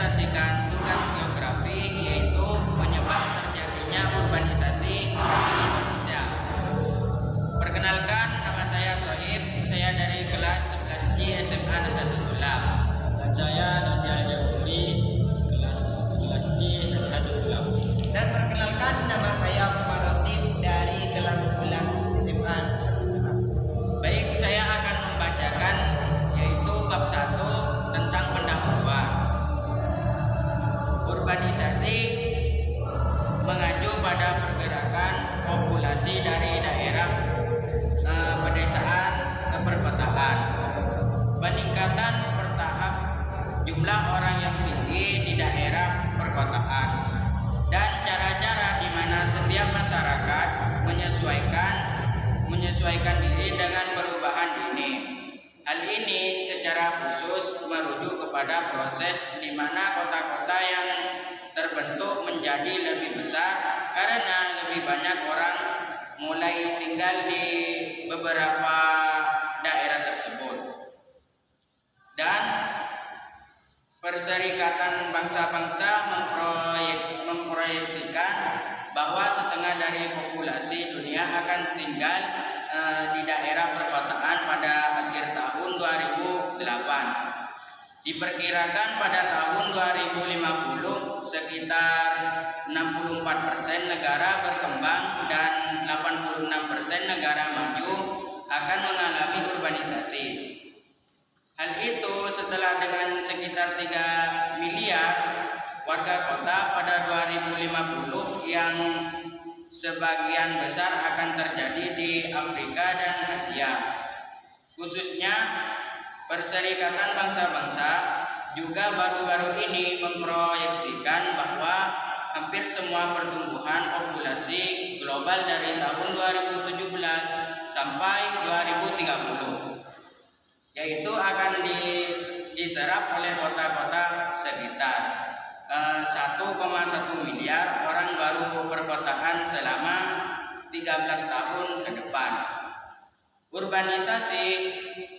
mempresentasikan tugas geografi, yaitu penyebab terjadinya urbanisasi di Indonesia. Perkenalkan, nama saya Sohib, saya dari kelas 11J SMA Nasahatullah. Dan saya Nadia Yahudi, kelas 11C Nasahatullah. Dan perkenalkan, nama saya Muhammad Latif dari kelas 11 SMA Nasahatullah. Baik, saya akan membacakan yaitu bab 1 tentang pendahuluan. Urbanisasi mengacu pada pergerakan populasi dari daerah pedesaan ke perkotaan. Peningkatan bertahap jumlah orang yang tinggi di daerah perkotaan dan cara-cara di mana setiap masyarakat menyesuaikan diri dengan perubahan ini. Hal ini secara khusus merujuk kepada proses di mana kota-kota yang terbentuk menjadi lebih besar karena lebih banyak orang mulai tinggal di beberapa daerah tersebut. Dan Perserikatan Bangsa-Bangsa memproyeksikan bahwa setengah dari populasi dunia akan tinggal di daerah perkotaan pada akhir tahun 2008. Diperkirakan pada tahun 2050 sekitar 64% negara berkembang dan 86% negara maju akan mengalami urbanisasi. Hal itu setelah dengan sekitar 3 miliar warga kota pada 2050 yang sebagian besar akan terjadi di Afrika dan Asia. Khususnya Perserikatan Bangsa-Bangsa juga baru-baru ini memproyeksikan bahwa hampir semua pertumbuhan populasi global dari tahun 2017 sampai 2030 yaitu akan diserap oleh kota-kota sekitar 1,1 miliar orang baru perkotaan selama 13 tahun ke depan. Urbanisasi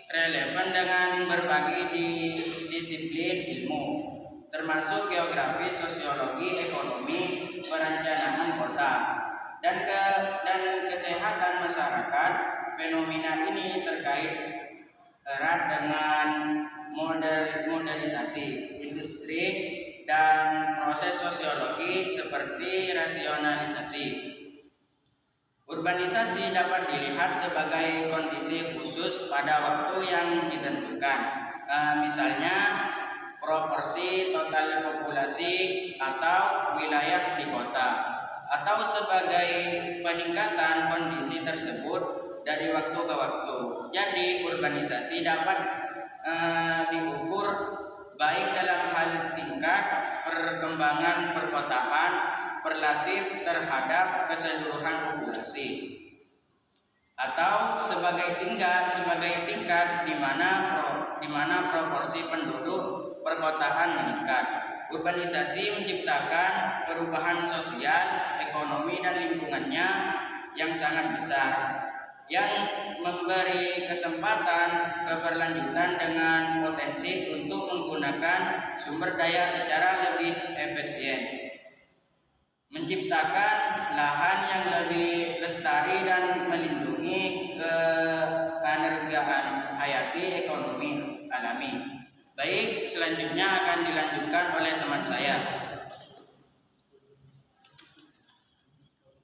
relevan dengan berbagai disiplin ilmu, termasuk geografi, sosiologi, ekonomi, perencanaan kota, dan kesehatan masyarakat. Fenomena ini terkait erat dengan modernisasi industri dan proses sosiologi seperti rasionalisasi. Urbanisasi dapat dilihat sebagai kondisi khusus pada waktu yang ditentukan, misalnya proporsi total populasi atau wilayah di kota, atau sebagai peningkatan kondisi tersebut dari waktu ke waktu. Jadi urbanisasi dapat diukur baik dalam hal tingkat perkembangan perkotaan relatif terhadap keseluruhan populasi, atau sebagai tingkat di mana proporsi penduduk perkotaan meningkat. Urbanisasi menciptakan perubahan sosial, ekonomi dan lingkungannya yang sangat besar, yang memberi kesempatan keberlanjutan dengan potensi untuk menggunakan sumber daya secara lebih efisien, menciptakan lahan yang lebih lestari dan melindungi keanekaragaman hayati ekonomi alami. Baik, selanjutnya akan dilanjutkan oleh teman saya.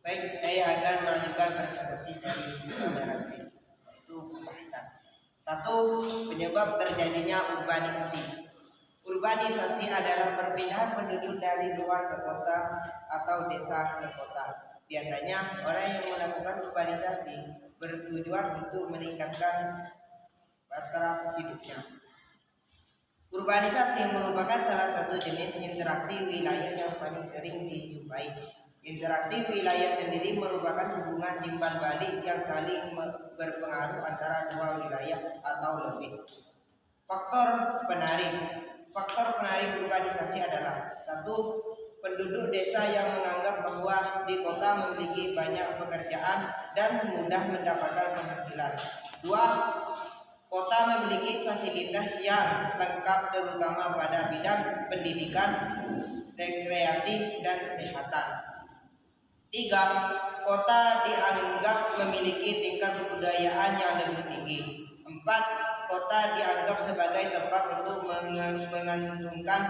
Baik, saya akan melanjutkan presentasi dari kamera saya. Itu pembahasan. 1. Penyebab terjadinya urbanisasi. Urbanisasi adalah perpindahan penduduk dari luar ke kota atau desa ke kota. Biasanya orang yang melakukan urbanisasi bertujuan untuk meningkatkan taraf hidupnya. Urbanisasi merupakan salah satu jenis interaksi wilayah yang paling sering dijumpai. Interaksi wilayah sendiri merupakan hubungan timbal balik yang saling berpengaruh antara dua wilayah atau lebih. Faktor penarik urbanisasi adalah 1. Penduduk desa yang menganggap bahwa di kota memiliki banyak pekerjaan dan mudah mendapatkan penghasilan. 2. Kota memiliki fasilitas yang lengkap terutama pada bidang pendidikan, rekreasi, dan kesehatan. 3. Kota dianggap memiliki tingkat kebudayaan yang lebih tinggi. 4. Kota dianggap sebagai tempat untuk mengantungkan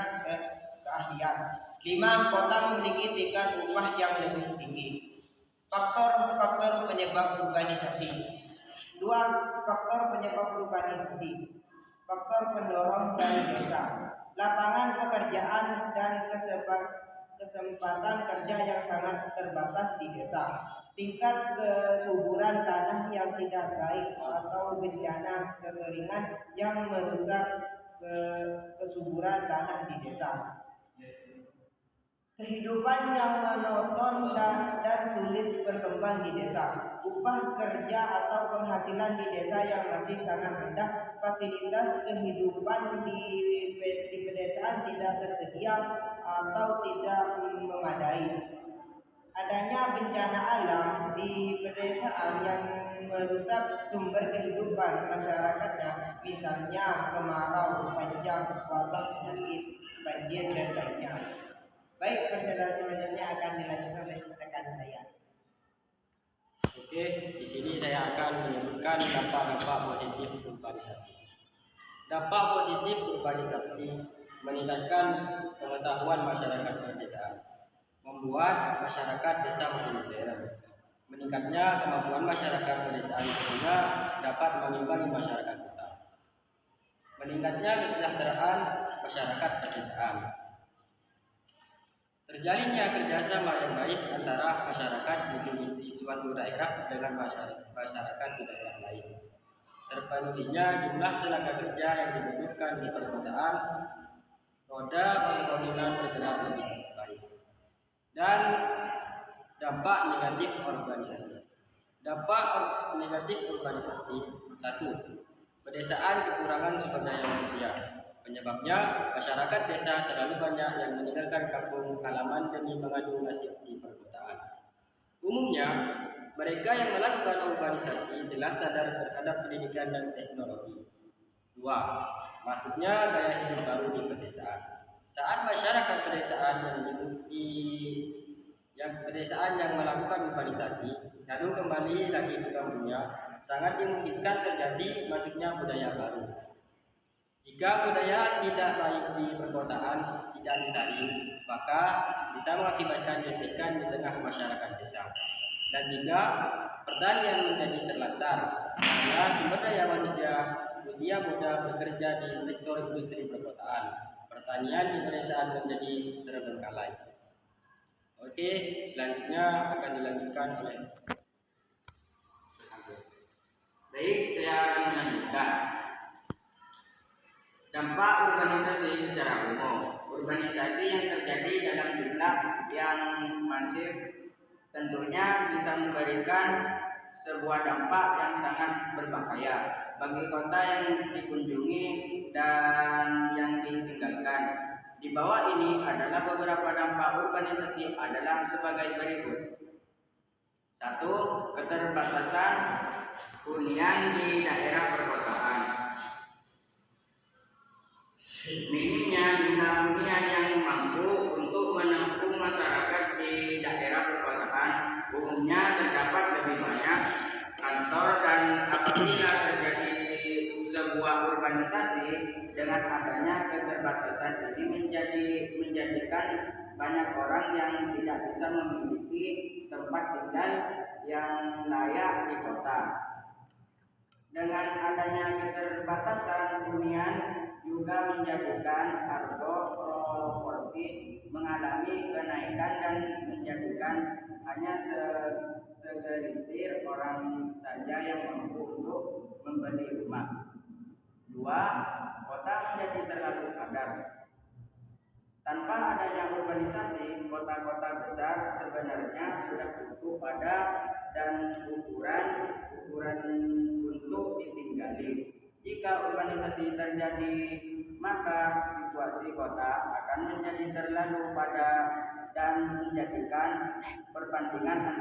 keahlian. 5. Kota memiliki tingkat upah yang lebih tinggi. Faktor-faktor penyebab urbanisasi. 2. Faktor penyebab urbanisasi. Faktor pendorong dari desa. Lapangan pekerjaan dan kesempatan kerja yang sangat terbatas di desa. Tingkat kesuburan tanah yang tidak baik atau bencana kekeringan yang merusak kesuburan tanah di desa. Kehidupan yang monoton dan sulit berkembang di desa. Upah kerja atau penghasilan di desa yang masih sangat rendah. Fasilitas kehidupan di pedesaan tidak tersedia atau tidak memadai. Adanya bencana alam di pedesaan yang merusak sumber kehidupan masyarakatnya, misalnya kemarau panjang, wabah penyakit, banjir, dan lainnya. Baik, presentasi selanjutnya akan dilanjutkan oleh rekan saya. Oke, di sini saya akan menyebutkan dampak-dampak positif urbanisasi. Dampak positif urbanisasi meningkatkan pengetahuan masyarakat pedesaan, membuat masyarakat desa makin modern. Meningkatnya kemampuan masyarakat pedesaan sehingga dapat mengimbangi masyarakat kota. Meningkatnya kesejahteraan masyarakat pedesaan. Terjalinnya kerjasama yang baik antara masyarakat di suatu daerah dengan masyarakat di daerah lain. Terpenuhinya jumlah tenaga kerja yang dibutuhkan di perkotaan, roda pembangunan bergerak lebih baik. Dan dampak negatif urbanisasi. Dampak negatif urbanisasi. 1. Pedesaan kekurangan sumber daya manusia. Penyebabnya, masyarakat desa terlalu banyak yang meninggalkan kampung halaman demi mengadu nasib di perkotaan. Umumnya, mereka yang melakukan urbanisasi telah sadar terhadap pendidikan dan teknologi. 2. Masuknya gaya hidup baru di pedesaan. Saat masyarakat pedesaan yang melakukan urbanisasi lalu kembali lagi ke kampungnya, sangat dimungkinkan terjadi masuknya budaya baru. Jika budaya tidak baik di perkotaan tidak disaring, maka bisa mengakibatkan gesekan di tengah masyarakat desa. Dan 3. Pertanian menjadi terlantar karena sumber daya manusia usia muda bekerja di sektor industri perkotaan. Pertanian di pedesaan menjadi terbengkalai. Oke, selanjutnya akan dilanjutkan oleh. Baik, saya akan melanjutkan. Dampak urbanisasi secara umum. Urbanisasi yang terjadi dalam jumlah yang masif tentunya bisa memberikan sebuah dampak yang sangat berbahaya bagi kota yang dikunjungi dan yang ditinggalkan. Di bawah ini adalah beberapa dampak urbanisasi adalah sebagai berikut. 1. Keterbatasan hunian di daerah perkotaan. Minimnya jumlah hunian yang mampu untuk menampung masyarakat di daerah perkotaan. Umumnya terdapat lebih banyak kantor dan apabila terjadi sebuah urbanisasi dengan adanya keterbatasan ini menjadikan banyak orang yang tidak bisa memiliki tempat tinggal yang layak di kota. Dengan adanya keterbatasan hunian juga menjadikan harga properti mengalami kenaikan dan menjadikan hanya segelintir orang saja yang mampu untuk membeli rumah. 2. Kota menjadi terlalu padat. Tanpa adanya urbanisasi, kota-kota besar sebenarnya sudah cukup padat dan ukuran untuk ditinggali. Jika urbanisasi terjadi, maka situasi kota akan menjadi terlalu padat dan menjadikan perbandingan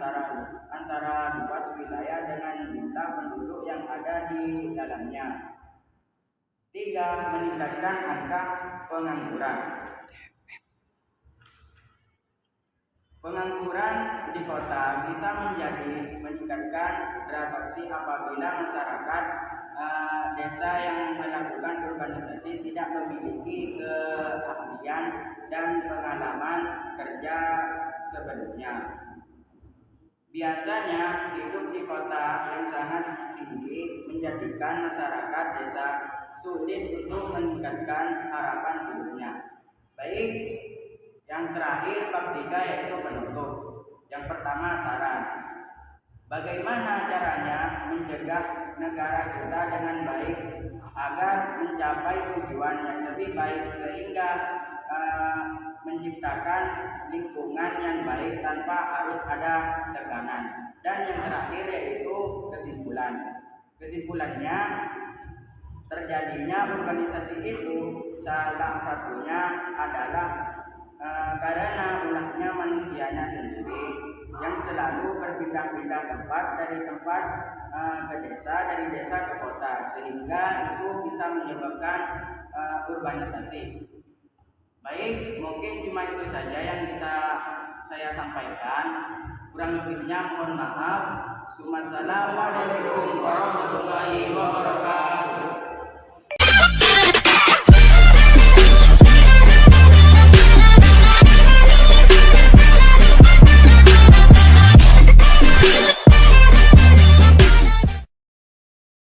antara luas wilayah dengan jumlah penduduk yang ada di dalamnya. Tiga, meningkatkan angka pengangguran. Pengangguran di kota bisa meningkatkan berefleksi apabila masyarakat desa yang melakukan urbanisasi tidak memiliki keahlian dan pengalaman kerja sebelumnya. Biasanya hidup di kota yang sangat tinggi menjadikan masyarakat desa sulit untuk meningkatkan harapan hidupnya. Baik, yang terakhir bab 3 yaitu penutup. Yang pertama, saran. Bagaimana caranya mencegah negara kita dengan baik agar mencapai tujuan yang lebih baik sehingga menciptakan lingkungan yang baik tanpa harus ada tekanan. Dan yang terakhir yaitu kesimpulan. Kesimpulannya, terjadinya urbanisasi itu salah satunya adalah karena ulahnya manusianya sendiri yang selalu berpindah-pindah tempat dari tempat ke desa, dari desa ke kota, sehingga itu bisa menyebabkan urbanisasi. Baik, mungkin cuma itu saja yang bisa saya sampaikan. Kurang lebihnya mohon maaf. Wassalamualaikum warahmatullahi wabarakatuh.